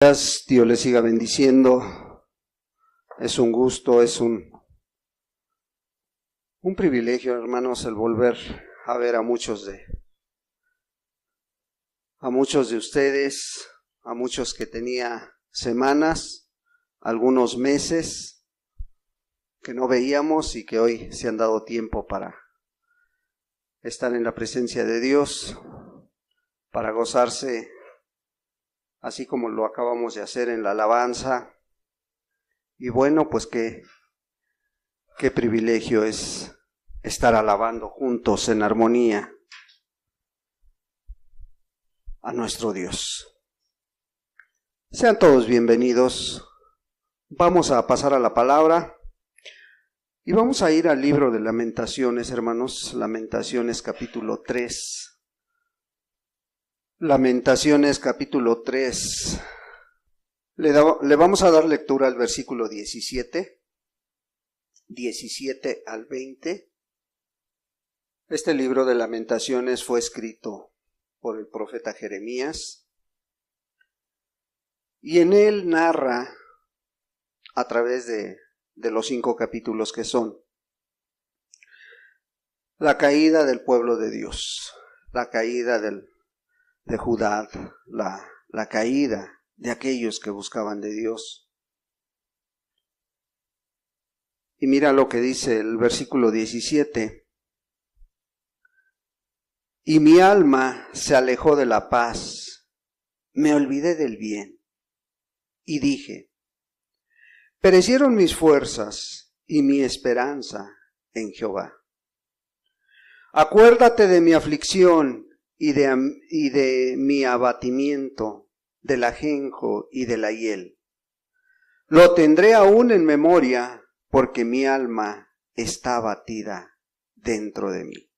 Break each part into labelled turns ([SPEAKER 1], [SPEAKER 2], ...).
[SPEAKER 1] Dios les siga bendiciendo. Es un gusto, es un privilegio, hermanos, el volver a ver a muchos de ustedes, a muchos que tenía semanas, algunos meses que no veíamos y que hoy se han dado tiempo para estar en la presencia de Dios, para gozarse, así como lo acabamos de hacer en la alabanza. Y bueno, pues qué privilegio es estar alabando juntos en armonía a nuestro Dios. Sean todos bienvenidos. Vamos a pasar a la palabra y vamos a ir al libro de Lamentaciones, hermanos. Lamentaciones capítulo 3. Lamentaciones capítulo 3. Le vamos a dar lectura al versículo 17 al 20. Este libro de Lamentaciones fue escrito por el profeta Jeremías y en él narra, a través de los 5 capítulos que son, la caída del pueblo de Dios, la caída de Judá, la caída de aquellos que buscaban de Dios. Y mira lo que dice el versículo 17. Y mi alma se alejó de la paz, me olvidé del bien, y dije, perecieron mis fuerzas y mi esperanza en Jehová. Acuérdate de mi aflicción y de mi abatimiento, del ajenjo y de la hiel. Lo tendré aún en memoria, porque mi alma está abatida dentro de mí.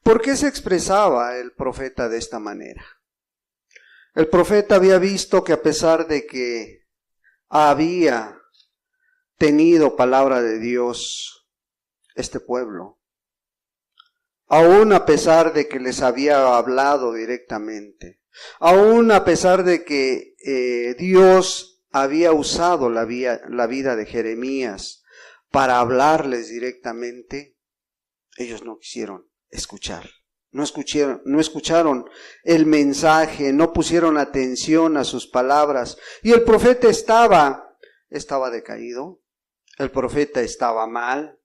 [SPEAKER 1] ¿Por qué se expresaba el profeta de esta manera? El profeta había visto que a pesar de que había tenido palabra de Dios este pueblo, aún a pesar de que les había hablado directamente, aún a pesar de que Dios había usado la vida de Jeremías para hablarles directamente, ellos no quisieron escuchar, no escucharon el mensaje, no pusieron atención a sus palabras. Y el profeta estaba decaído, el profeta estaba mal,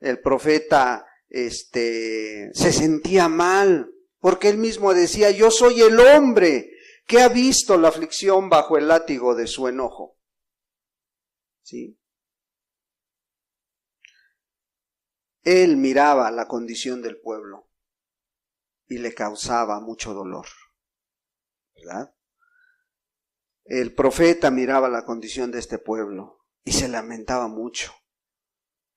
[SPEAKER 1] el profeta se sentía mal, porque él mismo decía, yo soy el hombre que ha visto la aflicción bajo el látigo de su enojo. ¿Sí? Él miraba la condición del pueblo y le causaba mucho dolor, ¿verdad? El profeta miraba la condición de este pueblo y se lamentaba mucho,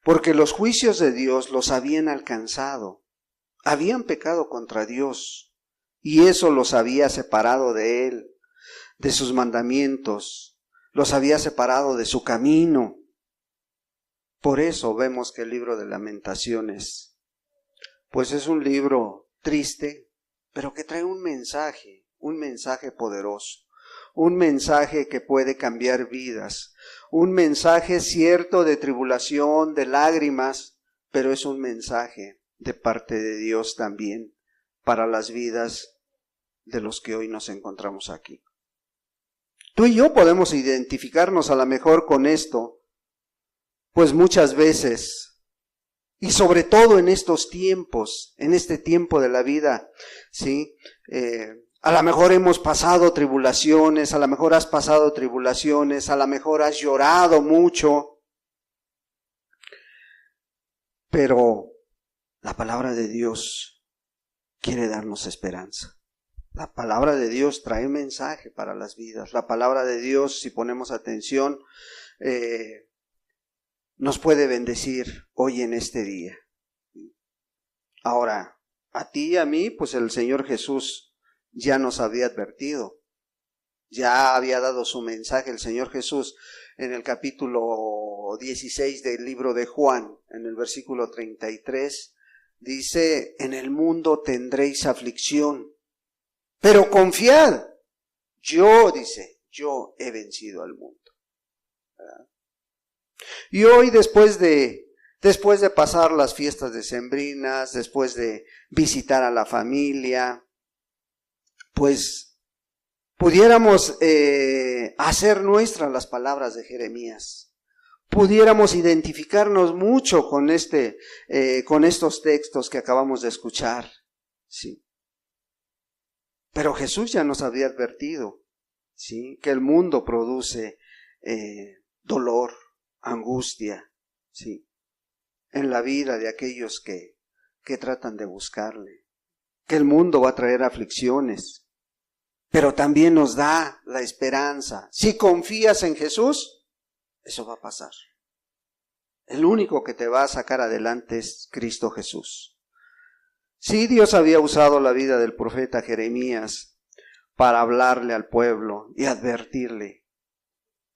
[SPEAKER 1] porque los juicios de Dios los habían alcanzado, habían pecado contra Dios, y eso los había separado de Él, de sus mandamientos, los había separado de su camino. Por eso vemos que el libro de Lamentaciones, pues es un libro triste, pero que trae un mensaje poderoso, un mensaje que puede cambiar vidas, un mensaje cierto de tribulación, de lágrimas, pero es un mensaje de parte de Dios también para las vidas de los que hoy nos encontramos aquí. Tú y yo podemos identificarnos a lo mejor con esto, pues muchas veces, y sobre todo en estos tiempos, en este tiempo de la vida, ¿sí? A lo mejor hemos pasado tribulaciones, a lo mejor has pasado tribulaciones, a lo mejor has llorado mucho, pero la palabra de Dios quiere darnos esperanza. La palabra de Dios trae mensaje para las vidas. La palabra de Dios, si ponemos atención, nos puede bendecir hoy en este día. Ahora, a ti y a mí, pues el Señor Jesús ya nos había advertido, ya había dado su mensaje. El Señor Jesús en el capítulo 16 del libro de Juan, en el versículo 33, dice, en el mundo tendréis aflicción, pero confiad, Yo, dice, yo he vencido al mundo. ¿Verdad? Y hoy después de pasar las fiestas decembrinas, después de visitar a la familia, pues pudiéramos hacer nuestras las palabras de Jeremías. Pudiéramos identificarnos mucho con estos textos que acabamos de escuchar. Sí. Pero Jesús ya nos había advertido, ¿sí?, que el mundo produce dolor, angustia, ¿sí?, en la vida de aquellos que tratan de buscarle, que el mundo va a traer aflicciones, pero también nos da la esperanza. Si confías en Jesús, eso va a pasar. El único que te va a sacar adelante es Cristo Jesús. Sí, Dios había usado la vida del profeta Jeremías para hablarle al pueblo y advertirle: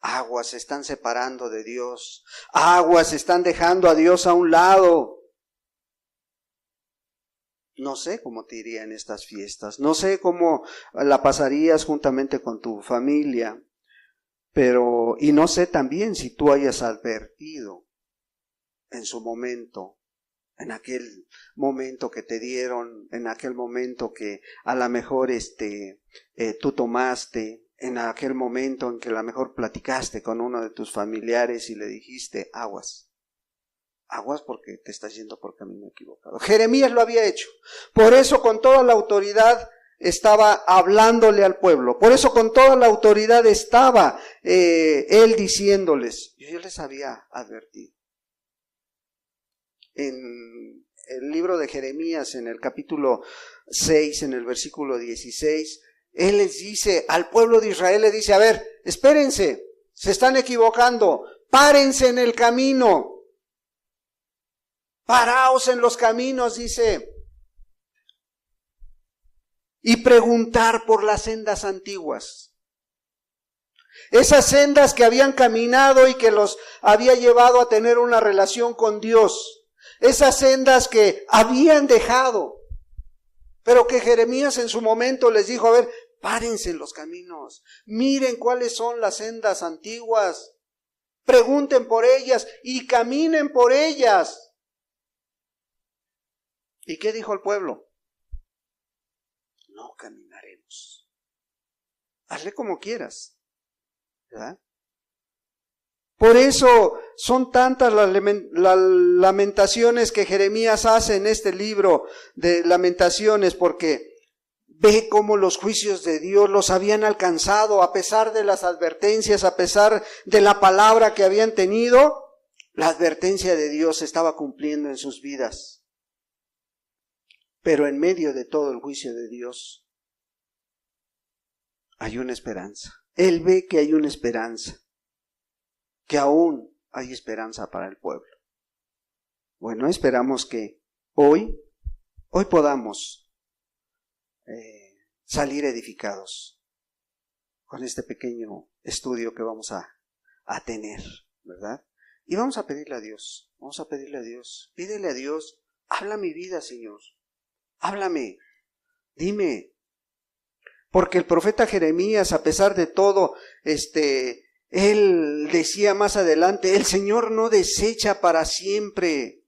[SPEAKER 1] aguas se están separando de Dios, aguas están dejando a Dios a un lado. No sé cómo te iría en estas fiestas, no sé cómo la pasarías juntamente con tu familia, y no sé también si tú hayas advertido en su momento, en aquel momento que te dieron, en aquel momento que a lo mejor tú tomaste, en aquel momento en que a lo mejor platicaste con uno de tus familiares y le dijiste: aguas porque te estás yendo por camino equivocado. Jeremías lo había hecho. Por eso con toda la autoridad estaba hablándole al pueblo. Por eso con toda la autoridad estaba él diciéndoles: yo les había advertido. En el libro de Jeremías, en el capítulo 6, en el versículo 16, él les dice al pueblo de Israel, le dice: a ver, espérense, se están equivocando, párense en el camino, paraos en los caminos, dice, y preguntar por las sendas antiguas. Esas sendas que habían caminado y que los había llevado a tener una relación con Dios. Esas sendas que habían dejado, pero que Jeremías en su momento les dijo: a ver, párense en los caminos, miren cuáles son las sendas antiguas, pregunten por ellas y caminen por ellas. ¿Y qué dijo el pueblo? No caminaremos. Hazle como quieras, ¿verdad? Por eso son tantas las lamentaciones que Jeremías hace en este libro de Lamentaciones, porque ve cómo los juicios de Dios los habían alcanzado a pesar de las advertencias, a pesar de la palabra que habían tenido. La advertencia de Dios se estaba cumpliendo en sus vidas. Pero en medio de todo el juicio de Dios hay una esperanza. Él ve que hay una esperanza, que aún hay esperanza para el pueblo. Bueno, esperamos que hoy podamos salir edificados con este pequeño estudio que vamos a tener, ¿verdad? Y vamos a pedirle a Dios, pídele a Dios: habla mi vida, Señor, háblame, dime. Porque el profeta Jeremías, a pesar de todo, él decía más adelante: el Señor no desecha para siempre.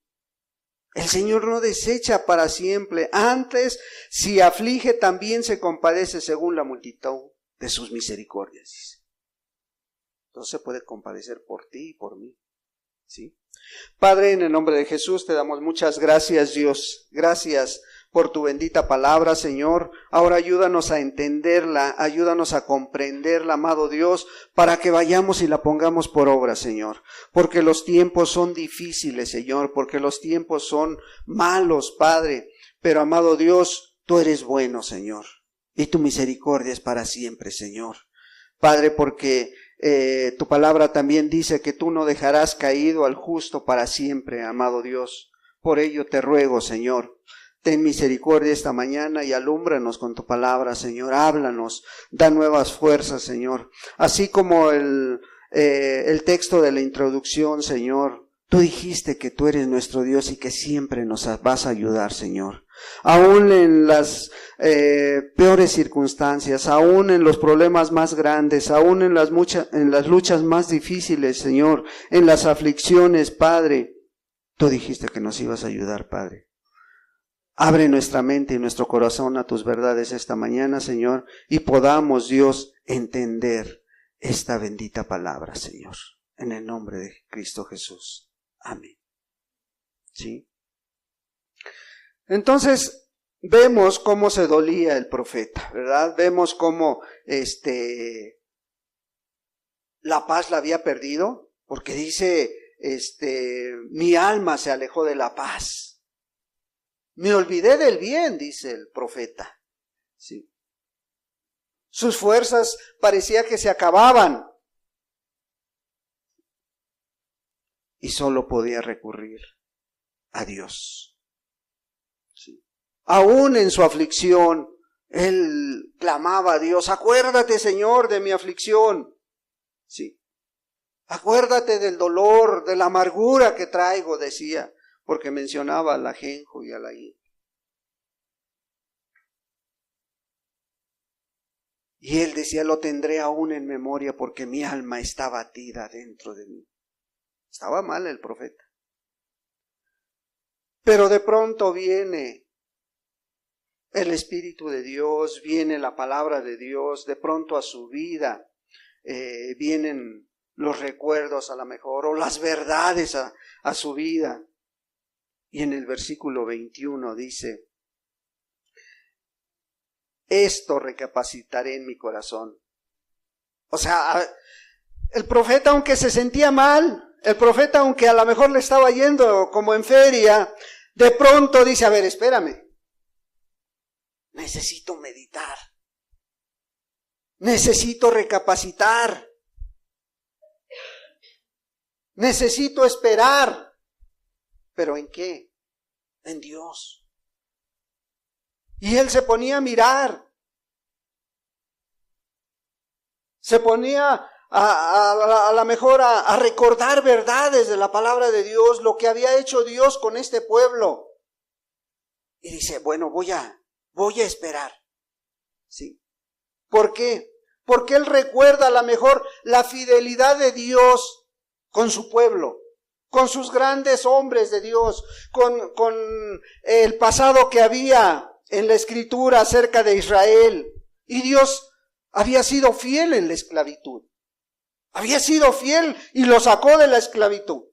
[SPEAKER 1] El Señor no desecha para siempre. Antes, si aflige, también se compadece según la multitud de sus misericordias. Entonces se puede compadecer por ti y por mí, ¿sí? Padre, en el nombre de Jesús te damos muchas gracias, Dios. Gracias por tu bendita palabra, Señor. Ahora ayúdanos a entenderla, ayúdanos a comprenderla, amado Dios, para que vayamos y la pongamos por obra, Señor. Porque los tiempos son difíciles, Señor, porque los tiempos son malos, Padre. Pero, amado Dios, tú eres bueno, Señor, y tu misericordia es para siempre, Señor. Padre, porque tu palabra también dice que tú no dejarás caído al justo para siempre, amado Dios. Por ello te ruego, Señor, ten misericordia esta mañana y alúmbranos con tu palabra, Señor. Háblanos, da nuevas fuerzas, Señor. Así como el texto de la introducción, Señor, tú dijiste que tú eres nuestro Dios y que siempre nos vas a ayudar, Señor. Aún en las peores circunstancias, aún en los problemas más grandes, aún en las luchas más difíciles, Señor, en las aflicciones, Padre, tú dijiste que nos ibas a ayudar, Padre. Abre nuestra mente y nuestro corazón a tus verdades esta mañana, Señor, y podamos, Dios, entender esta bendita palabra, Señor, en el nombre de Cristo Jesús. Amén. ¿Sí? Entonces, vemos cómo se dolía el profeta, ¿verdad? Vemos cómo la paz la había perdido, porque dice, mi alma se alejó de la paz. Me olvidé del bien, dice el profeta. ¿Sí? Sus fuerzas parecía que se acababan. Y solo podía recurrir a Dios. ¿Sí? Aún en su aflicción, él clamaba a Dios, acuérdate, Señor, de mi aflicción. ¿Sí? Acuérdate del dolor, de la amargura que traigo, decía, porque mencionaba al ajenjo y a la higuera. Y él decía, lo tendré aún en memoria porque mi alma está batida dentro de mí. Estaba mal el profeta. Pero de pronto viene el Espíritu de Dios, viene la palabra de Dios, de pronto a su vida vienen los recuerdos a lo mejor, o las verdades a su vida. Y en el versículo 21 dice, esto recapacitaré en mi corazón. O sea, el profeta, aunque se sentía mal, el profeta, aunque a lo mejor le estaba yendo como en feria, de pronto dice, a ver, espérame, necesito meditar, necesito recapacitar, necesito esperar. ¿Pero en qué? En Dios. Y él se ponía a mirar, se ponía a lo mejor a recordar verdades de la palabra de Dios, lo que había hecho Dios con este pueblo. Y dice, bueno, voy a esperar. ¿Sí? ¿Por qué? Porque él recuerda a lo mejor la fidelidad de Dios con su pueblo, con sus grandes hombres de Dios, con el pasado que había en la Escritura acerca de Israel. Y Dios había sido fiel en la esclavitud. Había sido fiel y lo sacó de la esclavitud.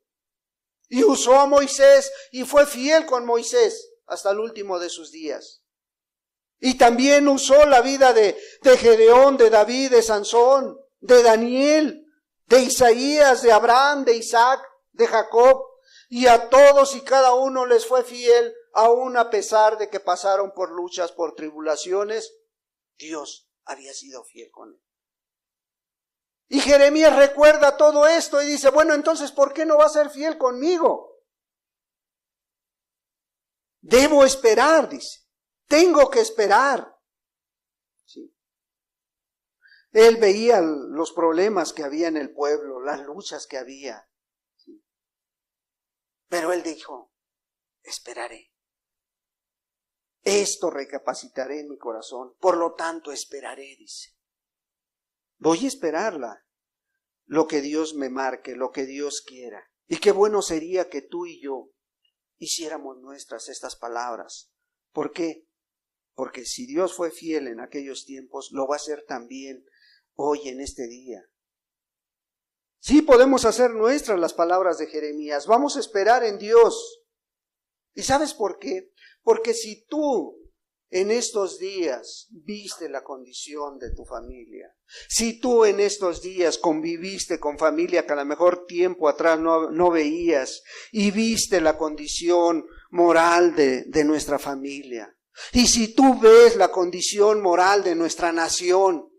[SPEAKER 1] Y usó a Moisés y fue fiel con Moisés hasta el último de sus días. Y también usó la vida de Gedeón, de David, de Sansón, de Daniel, de Isaías, de Abraham, de Isaac, de Jacob. Y a todos y cada uno les fue fiel, aun a pesar de que pasaron por luchas, por tribulaciones. Dios había sido fiel con él. Y Jeremías recuerda todo esto y dice, bueno, entonces, ¿por qué no va a ser fiel conmigo? Debo esperar, dice. Tengo que esperar. ¿Sí? Él veía los problemas que había en el pueblo, las luchas que había. ¿Sí? Pero él dijo, esperaré. Esto recapacitaré en mi corazón, por lo tanto esperaré, dice. Voy a esperarla, lo que Dios me marque, lo que Dios quiera. Y qué bueno sería que tú y yo hiciéramos nuestras estas palabras. ¿Por qué? Porque si Dios fue fiel en aquellos tiempos, lo va a ser también hoy en este día. Sí podemos hacer nuestras las palabras de Jeremías. Vamos a esperar en Dios. ¿Y sabes por qué? Porque si tú en estos días viste la condición de tu familia, si tú en estos días conviviste con familia que a lo mejor tiempo atrás no veías y viste la condición moral de nuestra familia, y si tú ves la condición moral de nuestra nación,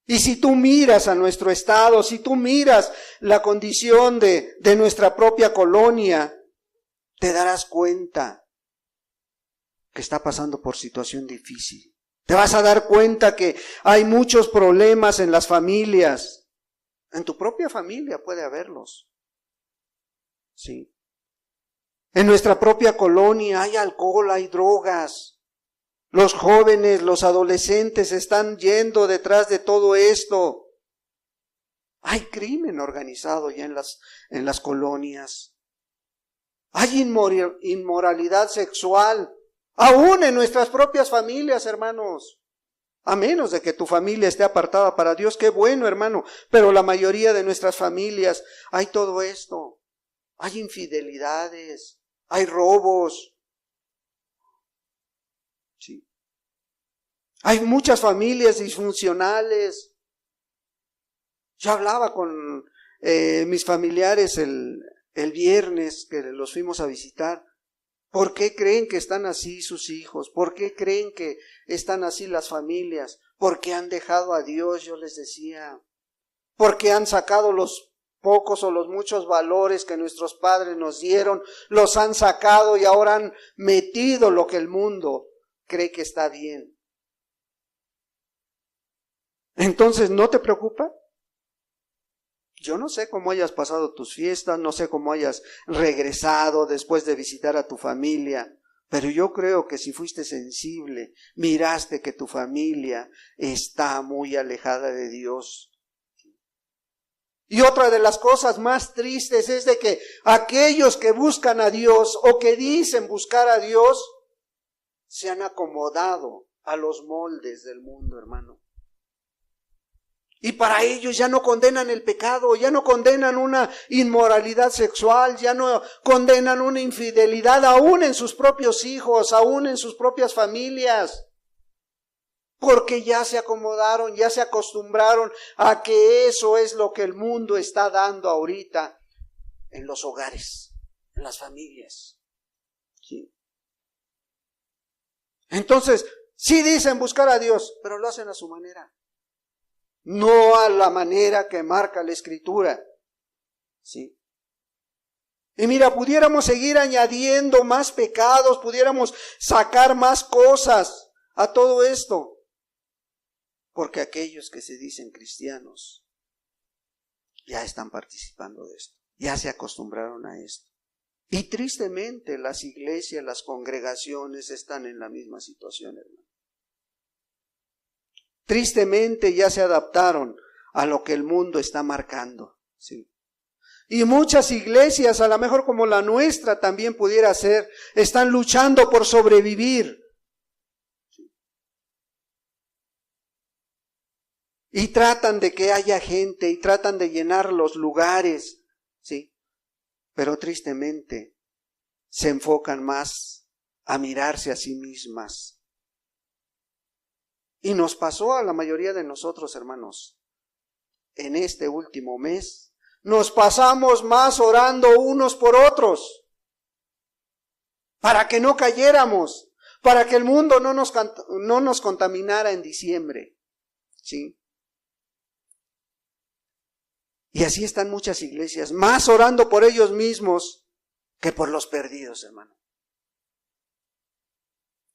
[SPEAKER 1] y si tú miras a nuestro estado, si tú miras la condición de nuestra propia colonia, te darás cuenta que está pasando por situación difícil. Te vas a dar cuenta que hay muchos problemas en las familias. En tu propia familia puede haberlos. Sí. En nuestra propia colonia hay alcohol, hay drogas. Los jóvenes, los adolescentes están yendo detrás de todo esto. Hay crimen organizado ya en las colonias. Hay inmoralidad sexual, aún en nuestras propias familias, hermanos. A menos de que tu familia esté apartada para Dios, qué bueno, hermano. Pero la mayoría de nuestras familias hay todo esto. Hay infidelidades, hay robos. Sí. Hay muchas familias disfuncionales. Yo hablaba con mis familiares el viernes que los fuimos a visitar. ¿Por qué creen que están así sus hijos? ¿Por qué creen que están así las familias? Porque han dejado a Dios, yo les decía. Porque han sacado los pocos o los muchos valores que nuestros padres nos dieron, los han sacado y ahora han metido lo que el mundo cree que está bien. Entonces, ¿no te preocupa? Yo no sé cómo hayas pasado tus fiestas, no sé cómo hayas regresado después de visitar a tu familia, pero yo creo que si fuiste sensible, miraste que tu familia está muy alejada de Dios. Y otra de las cosas más tristes es de que aquellos que buscan a Dios o que dicen buscar a Dios, se han acomodado a los moldes del mundo, hermano. Y para ellos ya no condenan el pecado, ya no condenan una inmoralidad sexual, ya no condenan una infidelidad aún en sus propios hijos, aún en sus propias familias. Porque ya se acomodaron, ya se acostumbraron a que eso es lo que el mundo está dando ahorita en los hogares, en las familias. ¿Sí? Entonces, sí dicen buscar a Dios, pero lo hacen a su manera. No a la manera que marca la Escritura. ¿Sí? Y mira, pudiéramos seguir añadiendo más pecados, pudiéramos sacar más cosas a todo esto. Porque aquellos que se dicen cristianos ya están participando de esto, ya se acostumbraron a esto. Y tristemente las iglesias, las congregaciones están en la misma situación, hermano. Tristemente ya se adaptaron a lo que el mundo está marcando, ¿sí? Y muchas iglesias, a lo mejor como la nuestra también pudiera ser, están luchando por sobrevivir. ¿Sí? Y tratan de que haya gente y tratan de llenar los lugares, ¿sí? Pero tristemente se enfocan más a mirarse a sí mismas. Y nos pasó a la mayoría de nosotros, hermanos, en este último mes, nos pasamos más orando unos por otros, para que no cayéramos, para que el mundo no nos contaminara en diciembre, ¿sí? Y así están muchas iglesias, más orando por ellos mismos que por los perdidos, hermano.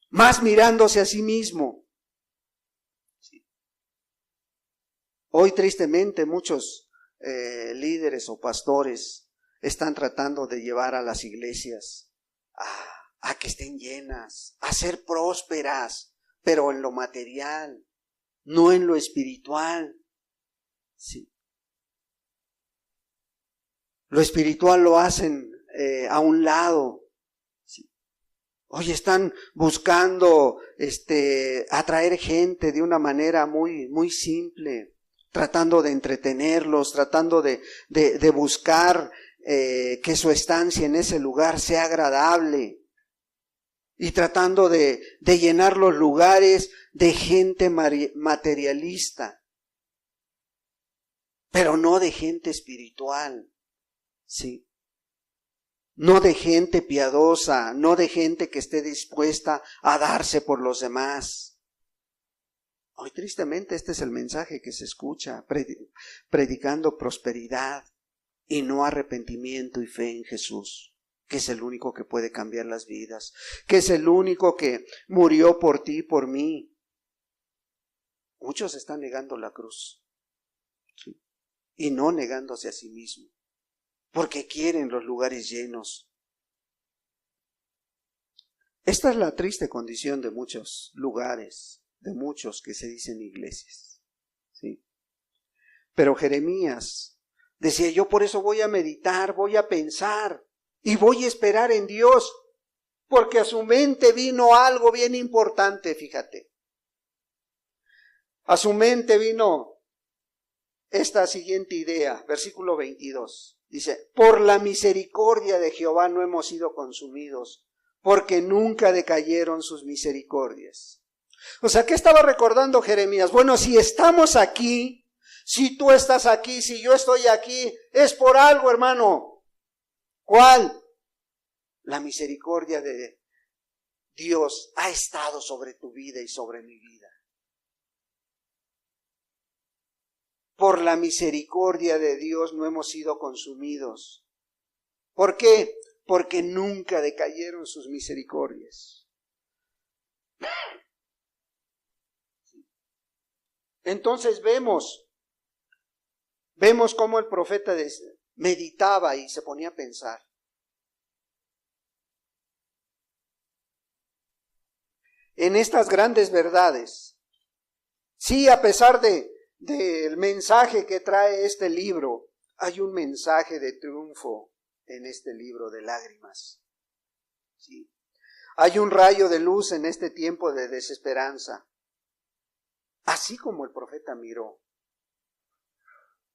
[SPEAKER 1] Más mirándose a sí mismo. Hoy tristemente muchos líderes o pastores están tratando de llevar a las iglesias a que estén llenas, a ser prósperas, pero en lo material, no en lo espiritual. Sí. Lo espiritual lo hacen a un lado. Sí. Hoy están buscando atraer gente de una manera muy, muy simple, tratando de entretenerlos, tratando de buscar que su estancia en ese lugar sea agradable y tratando de llenar los lugares de gente materialista, pero no de gente espiritual, ¿sí? No de gente piadosa, no de gente que esté dispuesta a darse por los demás. Hoy tristemente este es el mensaje que se escucha, predicando prosperidad y no arrepentimiento y fe en Jesús, que es el único que puede cambiar las vidas, que es el único que murió por ti y por mí. Muchos están negando la cruz, ¿sí? Y no negándose a sí mismo, porque quieren los lugares llenos. Esta es la triste condición de muchos lugares, de muchos que se dicen iglesias, ¿sí? Pero Jeremías decía, yo por eso voy a meditar, voy a pensar y voy a esperar en Dios, porque a su mente vino algo bien importante, fíjate. A su mente vino esta siguiente idea, versículo 22. Dice, por la misericordia de Jehová no hemos sido consumidos, porque nunca decayeron sus misericordias. O sea, ¿qué estaba recordando Jeremías? Bueno, si estamos aquí, si tú estás aquí, si yo estoy aquí, es por algo, hermano. ¿Cuál? La misericordia de Dios ha estado sobre tu vida y sobre mi vida. Por la misericordia de Dios no hemos sido consumidos. ¿Por qué? Porque nunca decayeron sus misericordias. Entonces vemos cómo el profeta meditaba y se ponía a pensar. En estas grandes verdades. Sí, a pesar del mensaje que trae este libro, hay un mensaje de triunfo en este libro de lágrimas. ¿Sí? Hay un rayo de luz en este tiempo de desesperanza. Así como el profeta miró.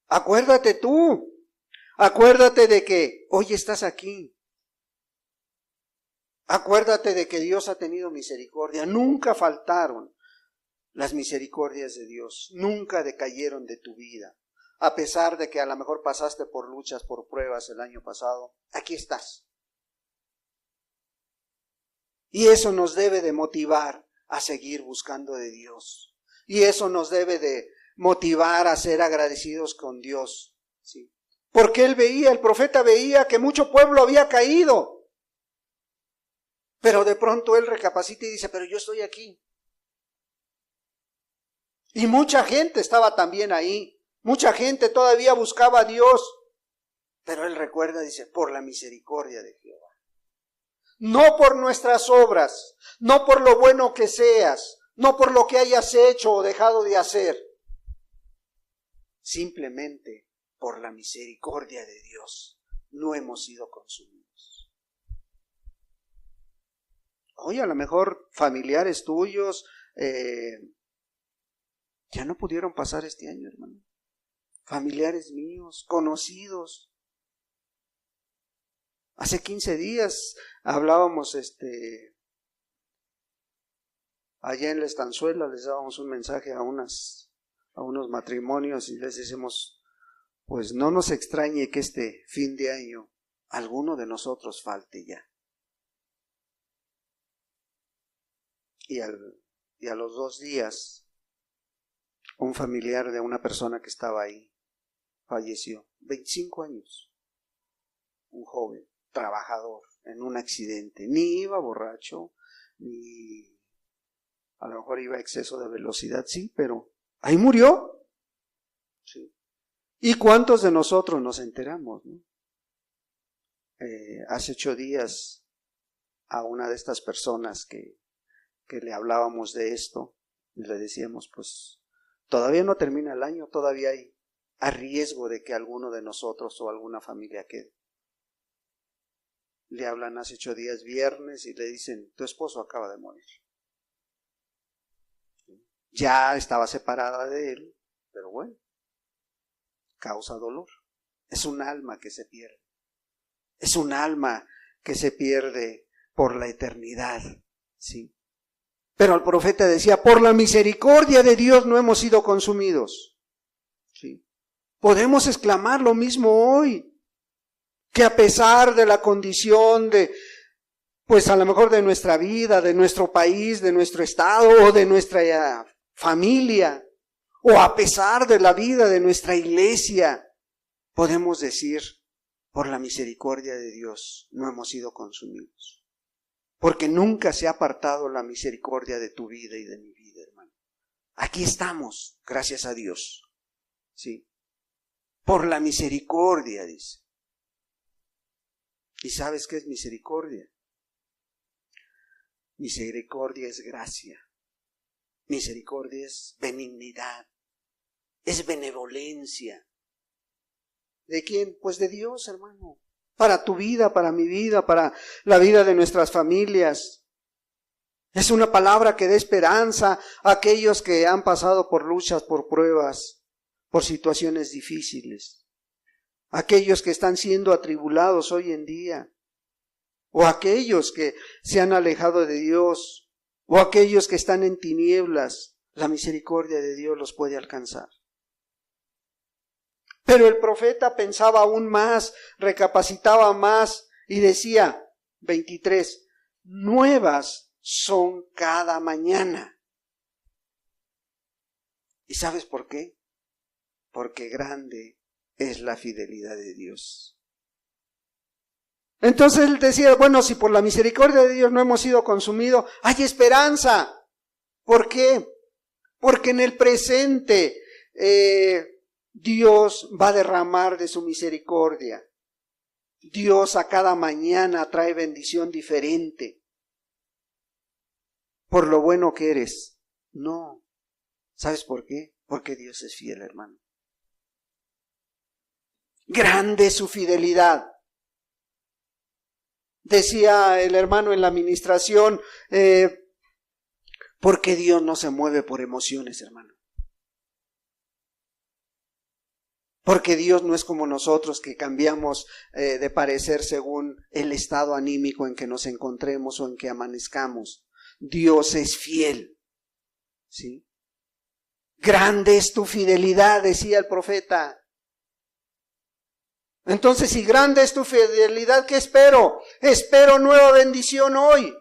[SPEAKER 1] Acuérdate tú. Acuérdate de que hoy estás aquí. Acuérdate de que Dios ha tenido misericordia. Nunca faltaron las misericordias de Dios. Nunca decayeron de tu vida. A pesar de que a lo mejor pasaste por luchas, por pruebas el año pasado, aquí estás. Y eso nos debe de motivar a seguir buscando de Dios. Y eso nos debe de motivar a ser agradecidos con Dios. ¿Sí? Porque el profeta veía que mucho pueblo había caído. Pero de pronto él recapacita y dice, pero yo estoy aquí. Y mucha gente estaba también ahí. Mucha gente todavía buscaba a Dios. Pero él recuerda, dice, por la misericordia de Jehová. No por nuestras obras, no por lo bueno que seas, no por lo que hayas hecho o dejado de hacer. Simplemente por la misericordia de Dios no hemos sido consumidos. Hoy a lo mejor familiares tuyos ya no pudieron pasar este año, hermano. Familiares míos, conocidos. Hace 15 días hablábamos allá en la Estanzuela, les dábamos un mensaje a unos matrimonios y les decimos, pues no nos extrañe que este fin de año alguno de nosotros falte ya. Y a los 2 días, un familiar de una persona que estaba ahí falleció, 25 años, un joven, trabajador, en un accidente, ni iba borracho, ni a lo mejor iba a exceso de velocidad, sí, pero ahí murió. Sí. ¿Y cuántos de nosotros nos enteramos, ¿no? Hace 8 días a una de estas personas que le hablábamos de esto, y le decíamos, pues, todavía no termina el año, todavía hay a riesgo de que alguno de nosotros o alguna familia quede. Le hablan hace 8 días, viernes, y le dicen, tu esposo acaba de morir. Ya estaba separada de él, pero bueno, causa dolor. Es un alma que se pierde. Es un alma que se pierde por la eternidad, ¿sí? Pero el profeta decía, por la misericordia de Dios no hemos sido consumidos. ¿Sí? Podemos exclamar lo mismo hoy, que a pesar de la condición pues a lo mejor de nuestra vida, de nuestro país, de nuestro estado o de nuestra familia, o a pesar de la vida de nuestra iglesia, podemos decir, por la misericordia de Dios no hemos sido consumidos. Porque nunca se ha apartado la misericordia de tu vida y de mi vida, hermano. Aquí estamos, gracias a Dios. ¿Sí? Por la misericordia, dice. ¿Y sabes qué es misericordia? Misericordia es gracia. Misericordia es benignidad. Es benevolencia. ¿De quién? Pues de Dios, hermano. Para tu vida, para mi vida, para la vida de nuestras familias. Es una palabra que dé esperanza a aquellos que han pasado por luchas, por pruebas, por situaciones difíciles. Aquellos que están siendo atribulados hoy en día. O aquellos que se han alejado de Dios. O aquellos que están en tinieblas. La misericordia de Dios los puede alcanzar. Pero el profeta pensaba aún más, recapacitaba más y decía, 23, nuevas son cada mañana. ¿Y sabes por qué? Porque grande es la fidelidad de Dios. Entonces él decía, bueno, si por la misericordia de Dios no hemos sido consumidos, hay esperanza. ¿Por qué? Porque en el presente Dios va a derramar de su misericordia. Dios a cada mañana trae bendición diferente. Por lo bueno que eres. No. ¿Sabes por qué? Porque Dios es fiel, hermano. Grande es su fidelidad. Decía el hermano en la administración, porque Dios no se mueve por emociones, hermano. Porque Dios no es como nosotros que cambiamos de parecer según el estado anímico en que nos encontremos o en que amanezcamos. Dios es fiel, ¿sí? Grande es tu fidelidad, decía el profeta. Entonces, si grande es tu fidelidad, ¿qué espero? Espero nueva bendición hoy.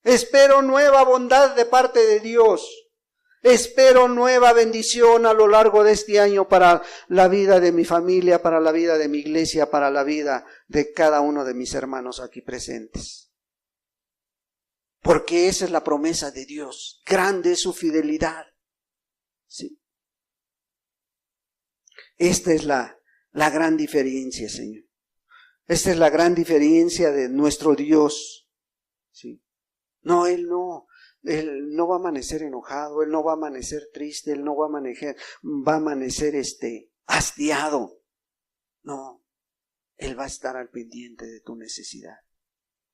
[SPEAKER 1] Espero nueva bondad de parte de Dios. Espero nueva bendición a lo largo de este año para la vida de mi familia, para la vida de mi iglesia, para la vida de cada uno de mis hermanos aquí presentes. Porque esa es la promesa de Dios. Grande es su fidelidad. ¿Sí? Esta es la gran diferencia, Señor. Esta es la gran diferencia de nuestro Dios. ¿Sí? No, Él no va a amanecer enojado, Él no va a amanecer triste, Él no va a amanecer hastiado. No, Él va a estar al pendiente de tu necesidad,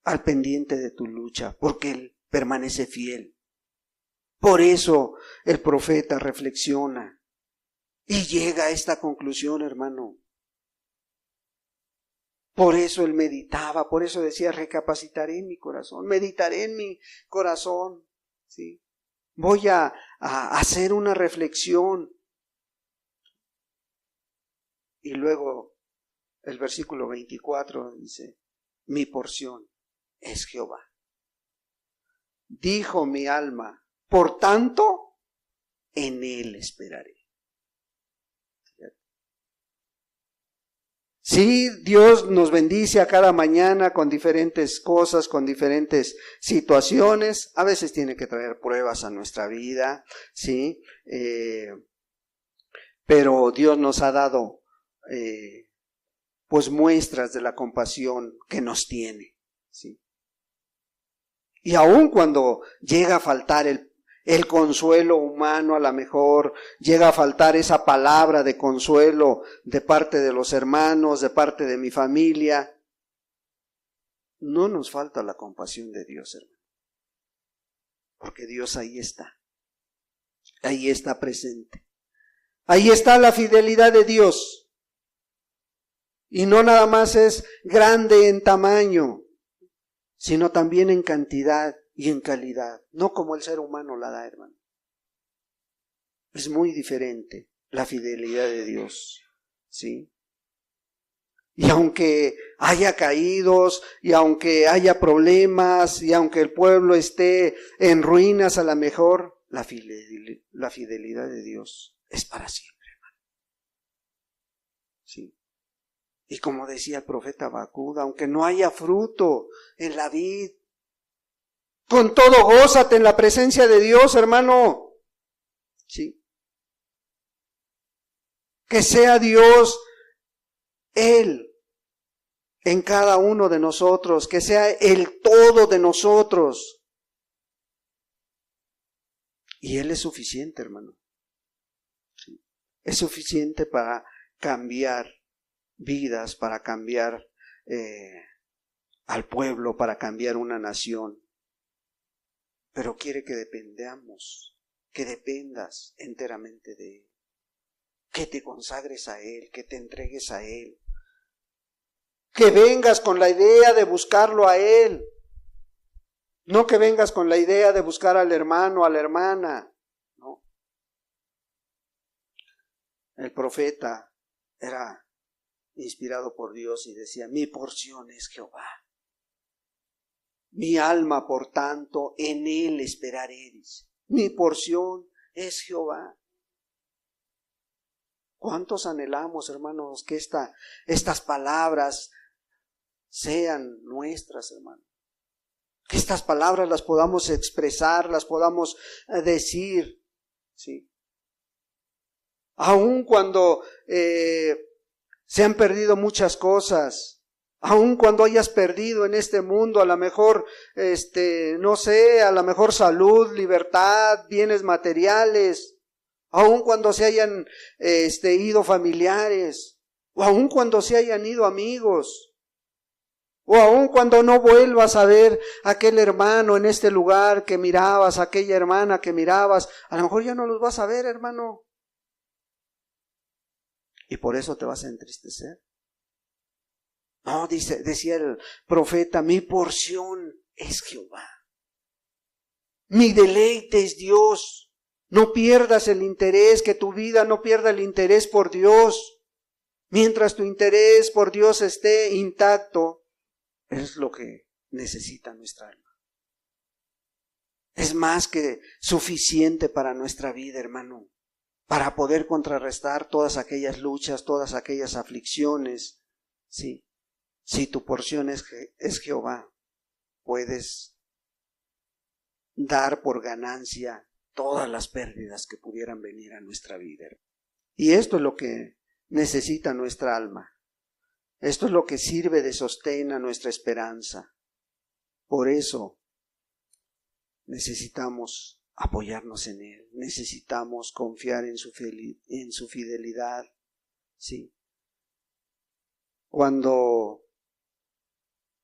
[SPEAKER 1] al pendiente de tu lucha, porque Él permanece fiel. Por eso el profeta reflexiona y llega a esta conclusión, hermano. Por eso él meditaba, por eso decía, recapacitaré en mi corazón, meditaré en mi corazón, ¿sí? Voy a hacer una reflexión. Y luego el versículo 24 dice, mi porción es Jehová. Dijo mi alma, por tanto, en Él esperaré. Sí, Dios nos bendice a cada mañana con diferentes cosas, con diferentes situaciones. A veces tiene que traer pruebas a nuestra vida, ¿sí? Pero Dios nos ha dado, pues muestras de la compasión que nos tiene, ¿sí? Y aun cuando llega a faltar el consuelo humano, a lo mejor llega a faltar esa palabra de consuelo de parte de los hermanos, de parte de mi familia, no nos falta la compasión de Dios, hermano. Porque Dios ahí está presente. Ahí está la fidelidad de Dios. Y no nada más es grande en tamaño, sino también en cantidad y en calidad, no como el ser humano la da, hermano. Es muy diferente la fidelidad de Dios, ¿sí? Y aunque haya caídos, y aunque haya problemas, y aunque el pueblo esté en ruinas a lo mejor, la fidelidad de Dios es para siempre, hermano. ¿Sí? Y como decía el profeta Habacuc, aunque no haya fruto en la vid, con todo gózate en la presencia de Dios, hermano. ¿Sí? Que sea Dios, Él, en cada uno de nosotros, que sea el todo de nosotros. Y Él es suficiente, hermano. ¿Sí? Es suficiente para cambiar vidas, para cambiar al pueblo, para cambiar una nación. Pero quiere que dependamos, que dependas enteramente de Él, que te consagres a Él, que te entregues a Él, que vengas con la idea de buscarlo a Él, no que vengas con la idea de buscar al hermano, a la hermana, no. El profeta era inspirado por Dios y decía: mi porción es Jehová. Mi alma, por tanto, en Él esperaré, dice. Mi porción es Jehová. ¿Cuántos anhelamos, hermanos, que estas palabras sean nuestras, hermanos? Que estas palabras las podamos expresar, las podamos decir, ¿sí? Aun cuando se han perdido muchas cosas, aun cuando hayas perdido en este mundo, a lo mejor, no sé, a lo mejor salud, libertad, bienes materiales, aun cuando se hayan ido familiares, o aun cuando se hayan ido amigos, o aun cuando no vuelvas a ver a aquel hermano en este lugar que mirabas, a aquella hermana que mirabas, a lo mejor ya no los vas a ver, hermano. Y por eso te vas a entristecer. No, decía el profeta: mi porción es Jehová. Mi deleite es Dios. No pierdas el interés, que tu vida no pierda el interés por Dios. Mientras tu interés por Dios esté intacto, es lo que necesita nuestra alma. Es más que suficiente para nuestra vida, hermano, para poder contrarrestar todas aquellas luchas, todas aquellas aflicciones. Sí. Si tu porción es Jehová, puedes dar por ganancia todas las pérdidas que pudieran venir a nuestra vida. Y esto es lo que necesita nuestra alma. Esto es lo que sirve de sostén a nuestra esperanza. Por eso necesitamos apoyarnos en Él, necesitamos confiar en su fidelidad. Sí. Cuando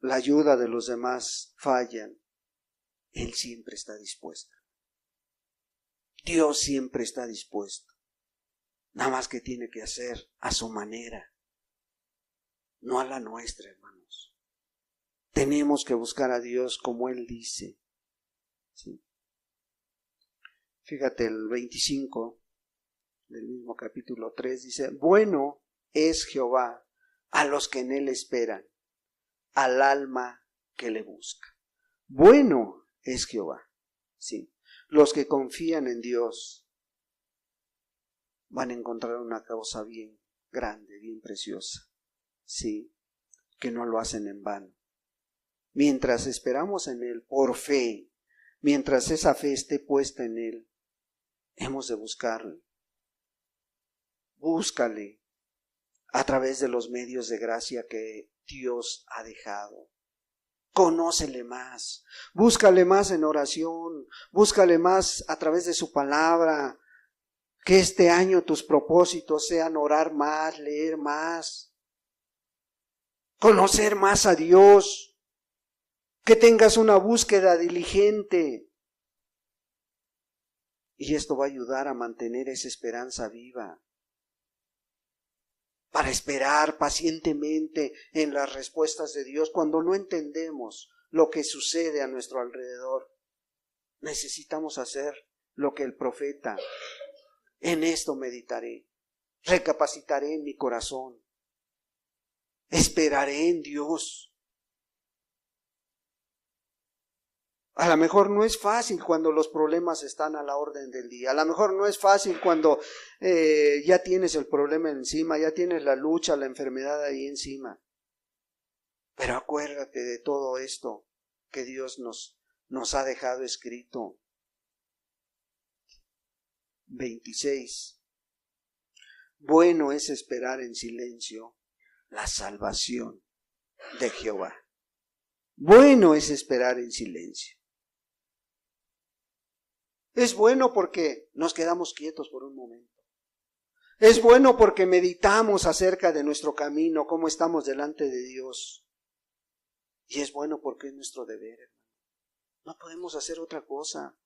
[SPEAKER 1] la ayuda de los demás fallan, Él siempre está dispuesto. Dios siempre está dispuesto. Nada más que tiene que hacer a su manera, no a la nuestra, hermanos. Tenemos que buscar a Dios como Él dice. ¿Sí? Fíjate, el 25 del mismo capítulo 3 dice: bueno es Jehová a los que en Él esperan, al alma que le busca. Bueno es Jehová. Sí. Los que confían en Dios van a encontrar una causa bien grande, bien preciosa. Sí. Que no lo hacen en vano. Mientras esperamos en Él por fe, mientras esa fe esté puesta en Él, hemos de buscarle. Búscale a través de los medios de gracia que Dios ha dejado. Conócele más, búscale más en oración, búscale más a través de su palabra. Que este año tus propósitos sean orar más, leer más, conocer más a Dios, que tengas una búsqueda diligente. Y esto va a ayudar a mantener esa esperanza viva, para esperar pacientemente en las respuestas de Dios cuando no entendemos lo que sucede a nuestro alrededor. Necesitamos hacer lo que el profeta: en esto meditaré, recapacitaré en mi corazón, esperaré en Dios. A lo mejor no es fácil cuando los problemas están a la orden del día. A lo mejor no es fácil cuando ya tienes el problema encima, ya tienes la lucha, la enfermedad ahí encima. Pero acuérdate de todo esto que Dios nos ha dejado escrito. 26. Bueno es esperar en silencio la salvación de Jehová. Bueno es esperar en silencio. Es bueno porque nos quedamos quietos por un momento. Es bueno porque meditamos acerca de nuestro camino, cómo estamos delante de Dios. Y es bueno porque es nuestro deber, hermano. No podemos hacer otra cosa.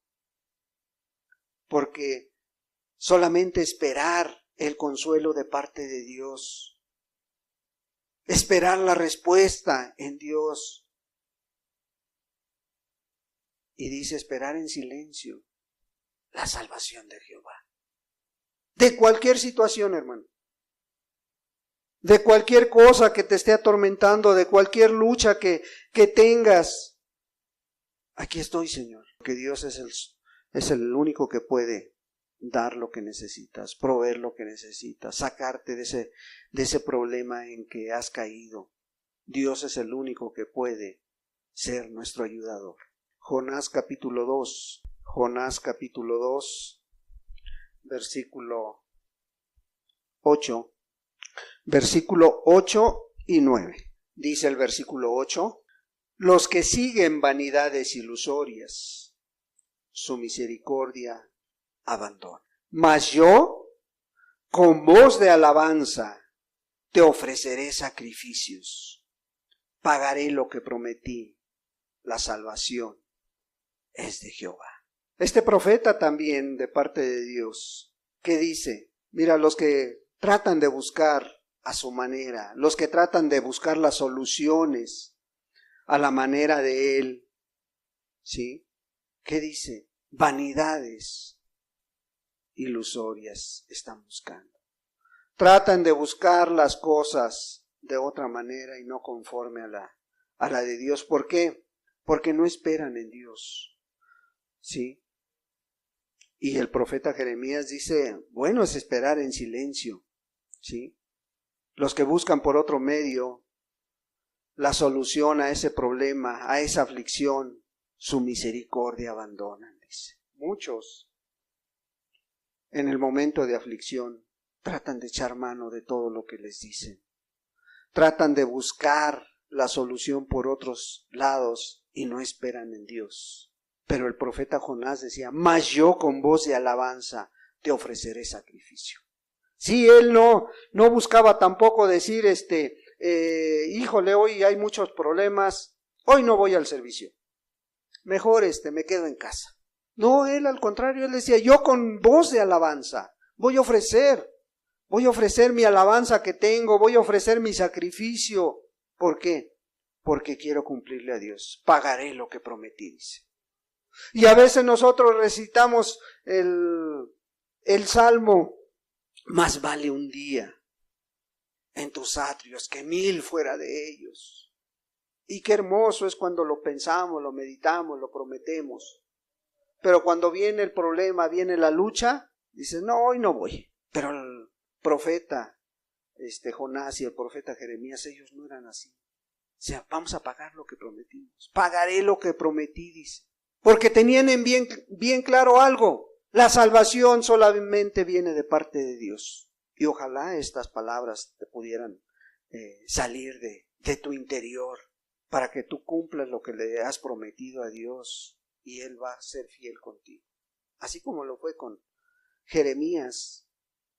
[SPEAKER 1] Porque solamente esperar el consuelo de parte de Dios. Esperar la respuesta en Dios. Y dice esperar en silencio la salvación de Jehová. De cualquier situación, hermano. De cualquier cosa que te esté atormentando, de cualquier lucha que tengas. Aquí estoy, Señor. Porque Dios es el único que puede dar lo que necesitas, proveer lo que necesitas, sacarte de ese problema en que has caído. Dios es el único que puede ser nuestro ayudador. Jonás capítulo 2, versículo 8, versículo 8 y 9. Dice el versículo 8, los que siguen vanidades ilusorias, su misericordia abandona. Mas yo, con voz de alabanza, te ofreceré sacrificios. Pagaré lo que prometí. La salvación es de Jehová. Este profeta también de parte de Dios, ¿qué dice? Mira, los que tratan de buscar a su manera, los que tratan de buscar las soluciones a la manera de Él, ¿sí? ¿Qué dice? Vanidades ilusorias están buscando. Tratan de buscar las cosas de otra manera y no conforme a la de Dios. ¿Por qué? Porque no esperan en Dios. ¿Sí? Y el profeta Jeremías dice, bueno es esperar en silencio. ¿Sí? Los que buscan por otro medio la solución a ese problema, a esa aflicción, su misericordia abandonan, dice. Muchos en el momento de aflicción tratan de echar mano de todo lo que les dicen. Tratan de buscar la solución por otros lados y no esperan en Dios. Pero el profeta Jonás decía, mas yo con voz de alabanza te ofreceré sacrificio. Sí, él no buscaba tampoco decir, híjole, hoy hay muchos problemas, hoy no voy al servicio. Mejor me quedo en casa. No, él al contrario, él decía, yo con voz de alabanza voy a ofrecer mi alabanza que tengo, voy a ofrecer mi sacrificio. ¿Por qué? Porque quiero cumplirle a Dios. Pagaré lo que prometí, dice. Y a veces nosotros recitamos el salmo, más vale un día en tus atrios que 1000 fuera de ellos. Y qué hermoso es cuando lo pensamos, lo meditamos, lo prometemos. Pero cuando viene el problema, viene la lucha, dices, no, hoy no voy. Pero el profeta Jonás y el profeta Jeremías, ellos no eran así. O sea, vamos a pagar lo que prometimos. Pagaré lo que prometí, dice. Porque tenían bien claro algo. La salvación solamente viene de parte de Dios. Y ojalá estas palabras te pudieran salir de tu interior para que tú cumplas lo que le has prometido a Dios y Él va a ser fiel contigo. Así como lo fue con Jeremías,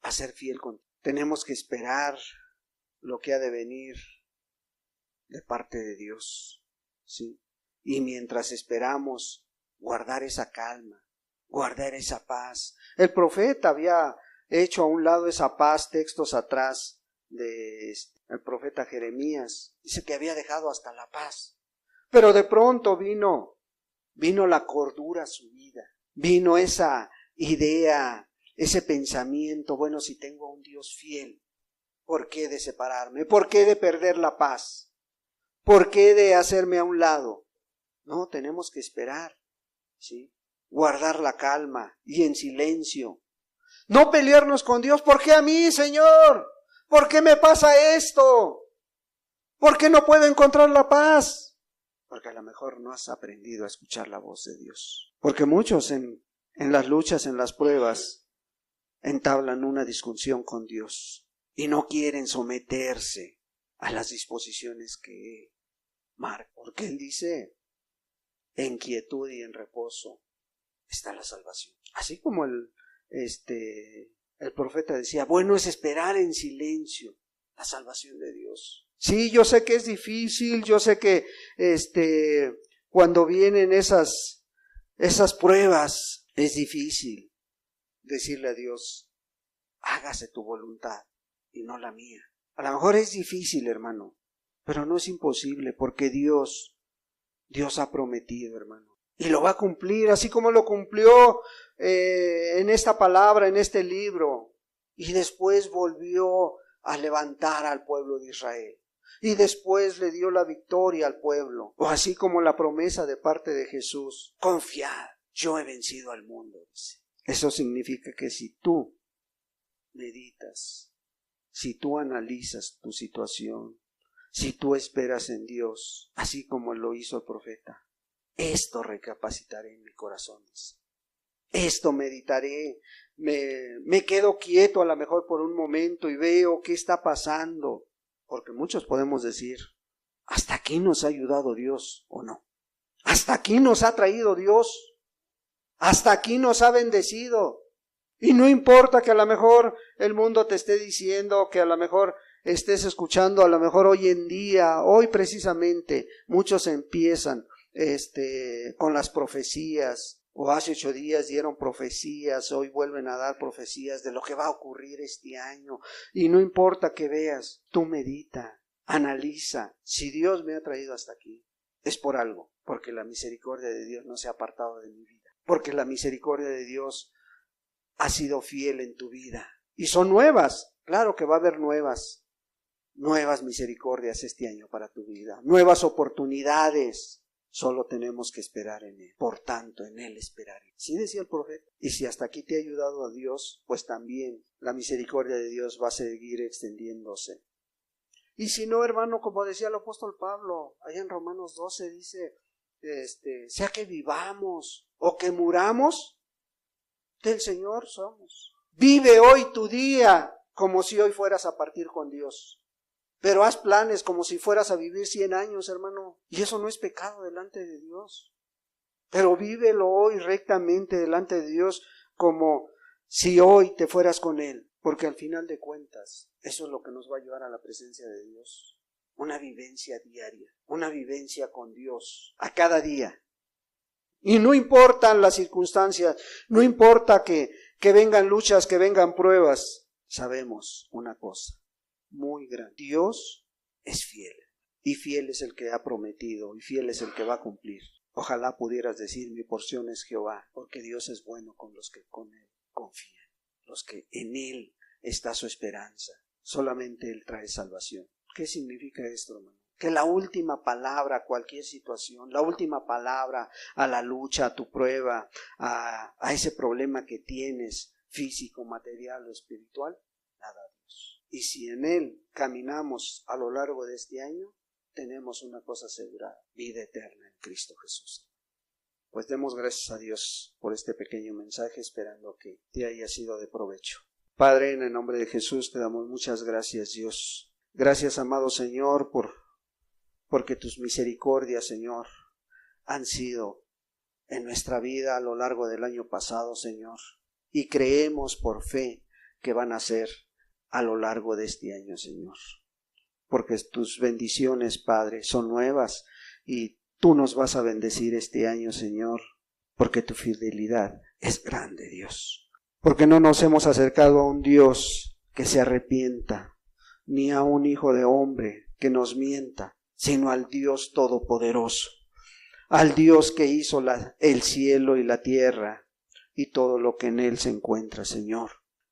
[SPEAKER 1] a ser fiel contigo. Tenemos que esperar lo que ha de venir de parte de Dios, ¿sí? Y mientras esperamos, guardar esa calma, guardar esa paz. El profeta había hecho a un lado esa paz, textos atrás de el profeta Jeremías. Dice que había dejado hasta la paz. Pero de pronto vino la cordura a su vida. Vino esa idea, ese pensamiento, bueno, si tengo a un Dios fiel, ¿por qué de separarme? ¿Por qué de perder la paz? ¿Por qué de hacerme a un lado? No, tenemos que esperar, ¿sí? Guardar la calma y en silencio. No pelearnos con Dios. ¿Por qué a mí, Señor? ¿Por qué me pasa esto? ¿Por qué no puedo encontrar la paz? Porque a lo mejor no has aprendido a escuchar la voz de Dios. Porque muchos en las luchas, en las pruebas, entablan una discusión con Dios y no quieren someterse a las disposiciones que marca. Porque Él dice, en quietud y en reposo está la salvación. Así como el profeta decía, bueno es esperar en silencio la salvación de Dios. Sí, yo sé que es difícil, yo sé que cuando vienen esas pruebas, es difícil decirle a Dios, hágase tu voluntad y no la mía. A lo mejor es difícil, hermano, pero no es imposible, porque Dios ha prometido, hermano, y lo va a cumplir, así como lo cumplió en esta palabra, en este libro, y después volvió a levantar al pueblo de Israel, y después le dio la victoria al pueblo, o así como la promesa de parte de Jesús, confiad, yo he vencido al mundo, dice. Eso significa que si tú meditas, si tú analizas tu situación, si tú esperas en Dios, así como lo hizo el profeta, esto recapacitaré en mi corazón, dice. Esto meditaré, me quedo quieto a lo mejor por un momento y veo qué está pasando, porque muchos podemos decir, hasta aquí nos ha ayudado Dios, ¿o no? Hasta aquí nos ha traído Dios, hasta aquí nos ha bendecido, y no importa que a lo mejor el mundo te esté diciendo, que a lo mejor estés escuchando, a lo mejor hoy en día, hoy precisamente, muchos empiezan con las profecías, o hace 8 días dieron profecías, hoy vuelven a dar profecías de lo que va a ocurrir este año, y no importa que veas, tú medita, analiza, si Dios me ha traído hasta aquí, es por algo, porque la misericordia de Dios no se ha apartado de mi vida, porque la misericordia de Dios ha sido fiel en tu vida, y son nuevas, claro que va a haber nuevas misericordias este año para tu vida, nuevas oportunidades. Solo tenemos que esperar en Él. Por tanto, en Él esperaré. Sí decía el profeta. Y si hasta aquí te ha ayudado a Dios, pues también la misericordia de Dios va a seguir extendiéndose. Y si no, hermano, como decía el apóstol Pablo, allá en Romanos 12 dice, sea que vivamos o que muramos, del Señor somos. Vive hoy tu día como si hoy fueras a partir con Dios. Pero haz planes como si fueras a vivir 100 años, hermano. Y eso no es pecado delante de Dios. Pero vívelo hoy rectamente delante de Dios como si hoy te fueras con Él. Porque al final de cuentas, eso es lo que nos va a llevar a la presencia de Dios. Una vivencia diaria, una vivencia con Dios a cada día. Y no importan las circunstancias, no importa que vengan luchas, que vengan pruebas. Sabemos una cosa muy grande. Dios es fiel, y fiel es el que ha prometido, y fiel es el que va a cumplir. Ojalá pudieras decir, mi porción es Jehová, porque Dios es bueno con los que con Él confían, los que en Él está su esperanza. Solamente Él trae salvación. ¿Qué significa esto, hermano? Que la última palabra a cualquier situación, la última palabra a la lucha, a tu prueba, a ese problema que tienes, físico, material o espiritual, nada a Dios. Y si en Él caminamos a lo largo de este año, tenemos una cosa asegurada, vida eterna en Cristo Jesús. Pues demos gracias a Dios por este pequeño mensaje, esperando que te haya sido de provecho. Padre, en el nombre de Jesús te damos muchas gracias, Dios. Gracias, amado Señor, porque tus misericordias, Señor, han sido en nuestra vida a lo largo del año pasado, Señor. Y creemos por fe que van a ser a lo largo de este año, Señor. Porque tus bendiciones, Padre, son nuevas y tú nos vas a bendecir este año, Señor, porque tu fidelidad es grande, Dios. Porque no nos hemos acercado a un Dios que se arrepienta, ni a un hijo de hombre que nos mienta, sino al Dios todopoderoso, al Dios que hizo el cielo y la tierra y todo lo que en él se encuentra, Señor.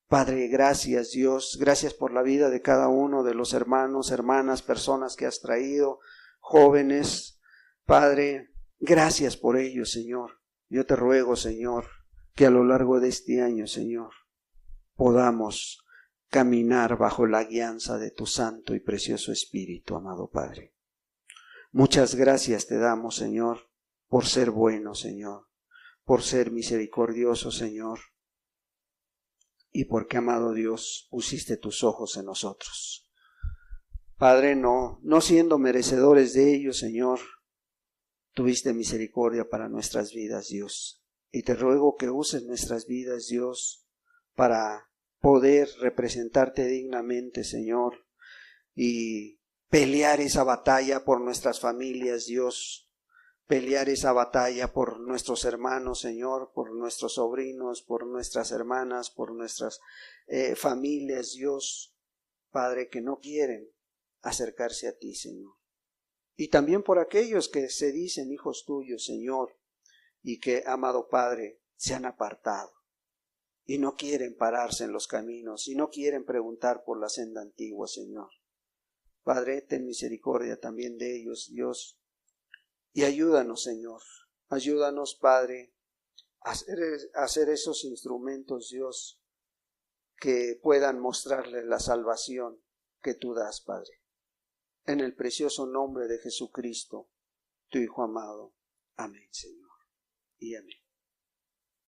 [SPEAKER 1] Padre, gracias Dios, gracias por la vida de cada uno de los hermanos, hermanas, personas que has traído, jóvenes. Padre, gracias por ello, Señor. Yo te ruego, Señor, que a lo largo de este año, Señor, podamos caminar bajo la guianza de tu santo y precioso Espíritu, amado Padre. Muchas gracias te damos, Señor, por ser bueno, Señor, por ser misericordioso, Señor, y porque, amado Dios, pusiste tus ojos en nosotros. Padre, no siendo merecedores de ello, Señor, tuviste misericordia para nuestras vidas, Dios. Y te ruego que uses nuestras vidas, Dios, para poder representarte dignamente, Señor, y pelear esa batalla por nuestras familias, Dios. Pelear esa batalla por nuestros hermanos, Señor, por nuestros sobrinos, por nuestras hermanas, por nuestras familias, Dios, Padre, que no quieren acercarse a ti, Señor. Y también por aquellos que se dicen hijos tuyos, Señor, y que, amado Padre, se han apartado y no quieren pararse en los caminos y no quieren preguntar por la senda antigua, Señor. Padre, ten misericordia también de ellos, Dios, y ayúdanos, Señor. Ayúdanos, Padre, a hacer esos instrumentos, Dios, que puedan mostrarles la salvación que tú das, Padre. En el precioso nombre de Jesucristo, tu Hijo amado. Amén, Señor. Y amén.